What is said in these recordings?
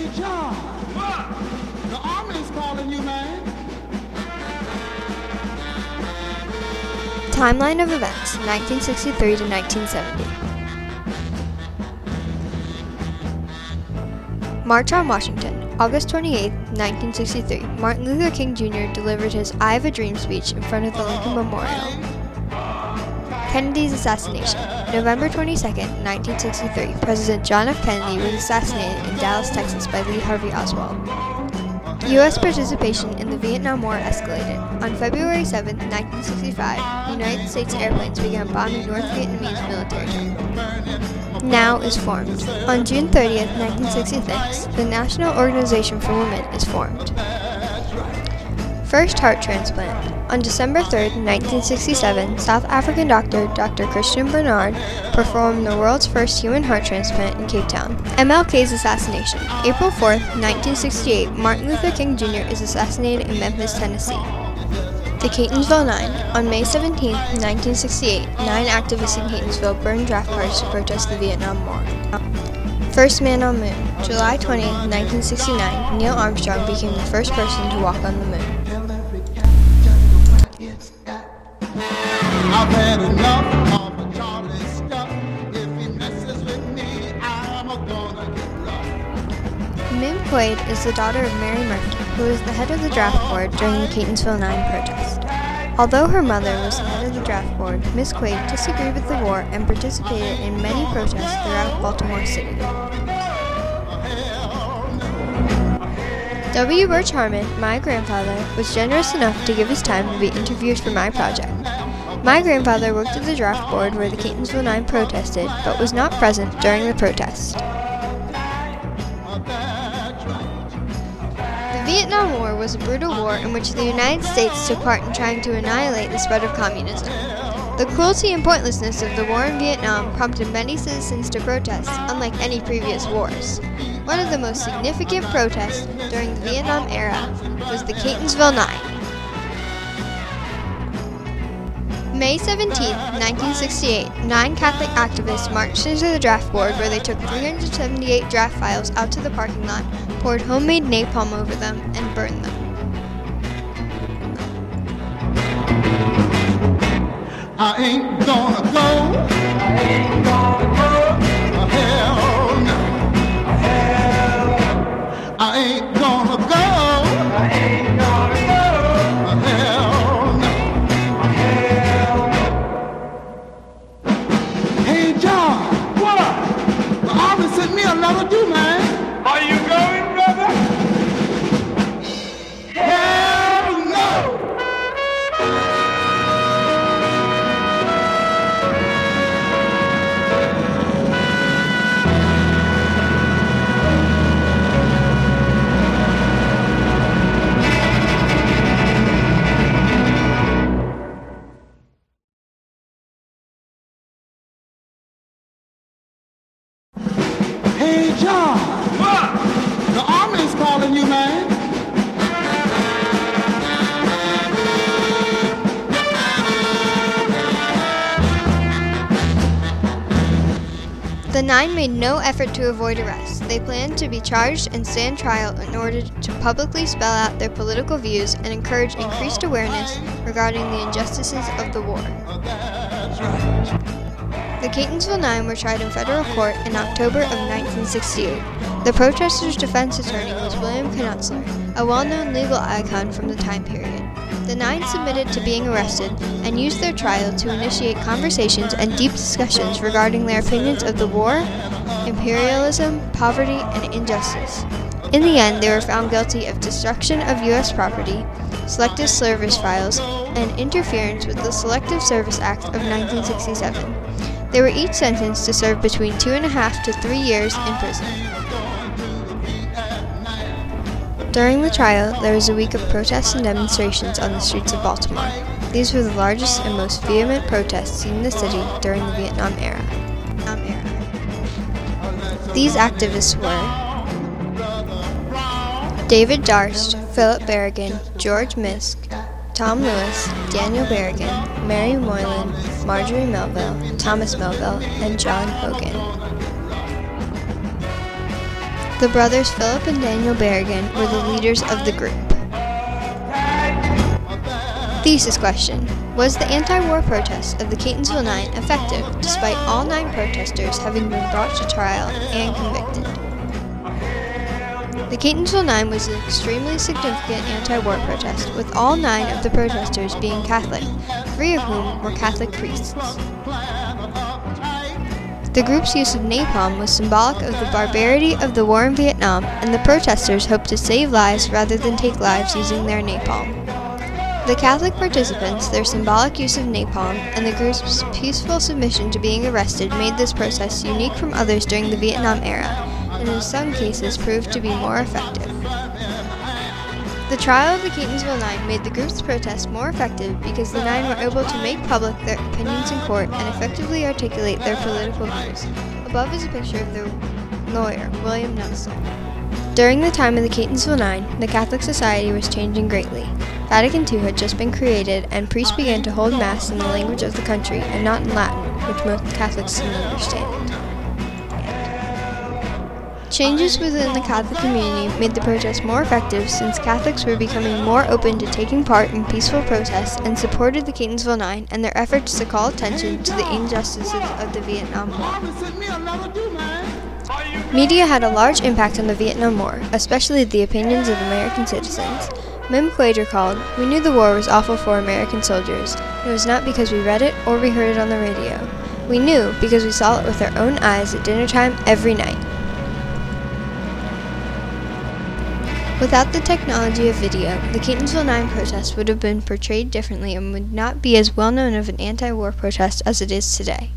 Hey, John. What? The Army's calling you, man. Timeline of events, 1963 to 1970. March on Washington, August 28, 1963. Martin Luther King Jr. delivered his I Have a Dream speech in front of the Lincoln Memorial. Kennedy's assassination, November 22, 1963. President John F. Kennedy was assassinated in Dallas, Texas by Lee Harvey Oswald. U.S. participation in the Vietnam War escalated. On February 7, 1965, United States airplanes began bombing North Vietnamese military targets. NOW is formed. On June 30, 1966, the National Organization for Women is formed. First heart transplant. On December 3, 1967, South African doctor Dr. Christian Barnard performed the world's first human heart transplant in Cape Town. MLK's assassination. April 4, 1968, Martin Luther King Jr. is assassinated in Memphis, Tennessee. The Catonsville Nine. On May 17, 1968, 9 activists in Catonsville burned draft cards to protest the Vietnam War. First man on moon. July 20, 1969, Neil Armstrong became the first person to walk on the moon. I've had enough of a Charlie stuff. If he messes with me, I'm gonna get rough. Mim Quaid is the daughter of Mary Murphy, who was the head of the draft board during the Catonsville Nine protest. Although her mother was the head of the draft board, Miss Quaid disagreed with the war and participated in many protests throughout Baltimore City. W. Birch Harmon, my grandfather, was generous enough to give his time to be interviewed for my project. My grandfather worked at the draft board where the Catonsville Nine protested, but was not present during the protest. The Vietnam War was a brutal war in which the United States took part in trying to annihilate the spread of communism. The cruelty and pointlessness of the war in Vietnam prompted many citizens to protest, unlike any previous wars. One of the most significant protests during the Vietnam era was the Catonsville Nine. May 17, 1968, 9 Catholic activists marched into the draft board where they took 378 draft files out to the parking lot, poured homemade napalm over them, and burned them. I ain't gonna go. I ain't gonna go. Hell no. Hell no. I ain't gonna go. I ain't gonna go. Hell no. Hell no. Hey, John. What? The Army sent me another due, man. Are you going, brother? Hell no. Hey, John. What? The Army's calling you, man. The Nine made no effort to avoid arrest. They planned to be charged and stand trial in order to publicly spell out their political views and encourage increased awareness regarding the injustices of the war. That's right. The Catonsville Nine were tried in federal court in October of 1968. The protesters' defense attorney was William Knutzler, a well-known legal icon from the time period. The Nine submitted to being arrested and used their trial to initiate conversations and deep discussions regarding their opinions of the war, imperialism, poverty, and injustice. In the end, they were found guilty of destruction of U.S. property, selective service files, and interference with the Selective Service Act of 1967. They were each sentenced to serve between 2.5 to 3 years in prison. During the trial, there was a week of protests and demonstrations on the streets of Baltimore. These were the largest and most vehement protests seen in the city during the Vietnam era. These activists were David Darst, Philip Berrigan, George Misk, Tom Lewis, Daniel Berrigan, Mary Moylan, Marjorie Melville, Thomas Melville, and John Hogan. The brothers Philip and Daniel Berrigan were the leaders of the group. Thesis question. Was the anti-war protest of the Catonsville Nine effective despite all 9 protesters having been brought to trial and convicted? The Catonsville Nine was an extremely significant anti-war protest, with all 9 of the protesters being Catholic, 3 of whom were Catholic priests. The group's use of napalm was symbolic of the barbarity of the war in Vietnam, and the protesters hoped to save lives rather than take lives using their napalm. The Catholic participants, their symbolic use of napalm, and the group's peaceful submission to being arrested made this protest unique from others during the Vietnam era, and in some cases proved to be more effective. The trial of the Catonsville Nine made the group's protest more effective because the 9 were able to make public their opinions in court and effectively articulate their political views. Above is a picture of their lawyer, William Nelson. During the time of the Catonsville Nine, the Catholic Society was changing greatly. Vatican II had just been created, and priests began to hold Mass in the language of the country and not in Latin, which most Catholics didn't understand. Changes within the Catholic community made the protest more effective since Catholics were becoming more open to taking part in peaceful protests and supported the Catonsville Nine and their efforts to call attention to the injustices of the Vietnam War. Media had a large impact on the Vietnam War, especially the opinions of American citizens. Mim Quaid recalled, "We knew the war was awful for American soldiers. It was not because we read it or we heard it on the radio. We knew because we saw it with our own eyes at dinner time every night." Without the technology of video, the Catonsville Nine protest would have been portrayed differently and would not be as well known of an anti-war protest as it is today.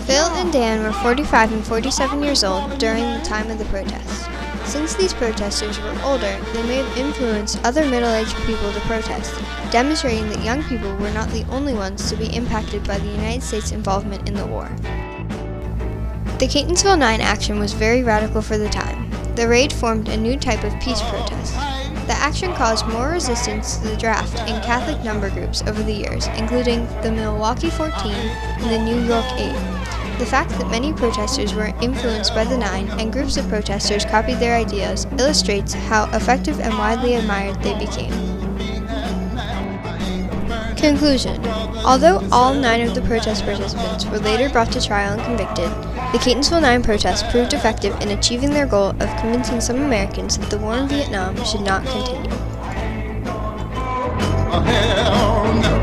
Phil and Dan were 45 and 47 years old during the time of the protest. Since these protesters were older, they may have influenced other middle-aged people to protest, demonstrating that young people were not the only ones to be impacted by the United States' involvement in the war. The Catonsville Nine action was very radical for the time. The raid formed a new type of peace protest. The action caused more resistance to the draft in Catholic number groups over the years, including the Milwaukee 14 and the New York 8. The fact that many protesters were influenced by the Nine and groups of protesters copied their ideas illustrates how effective and widely admired they became. Conclusion. Although all 9 of the protest participants were later brought to trial and convicted, the Catonsville Nine protest proved effective in achieving their goal of convincing some Americans that the war in Vietnam should not continue. Hell no.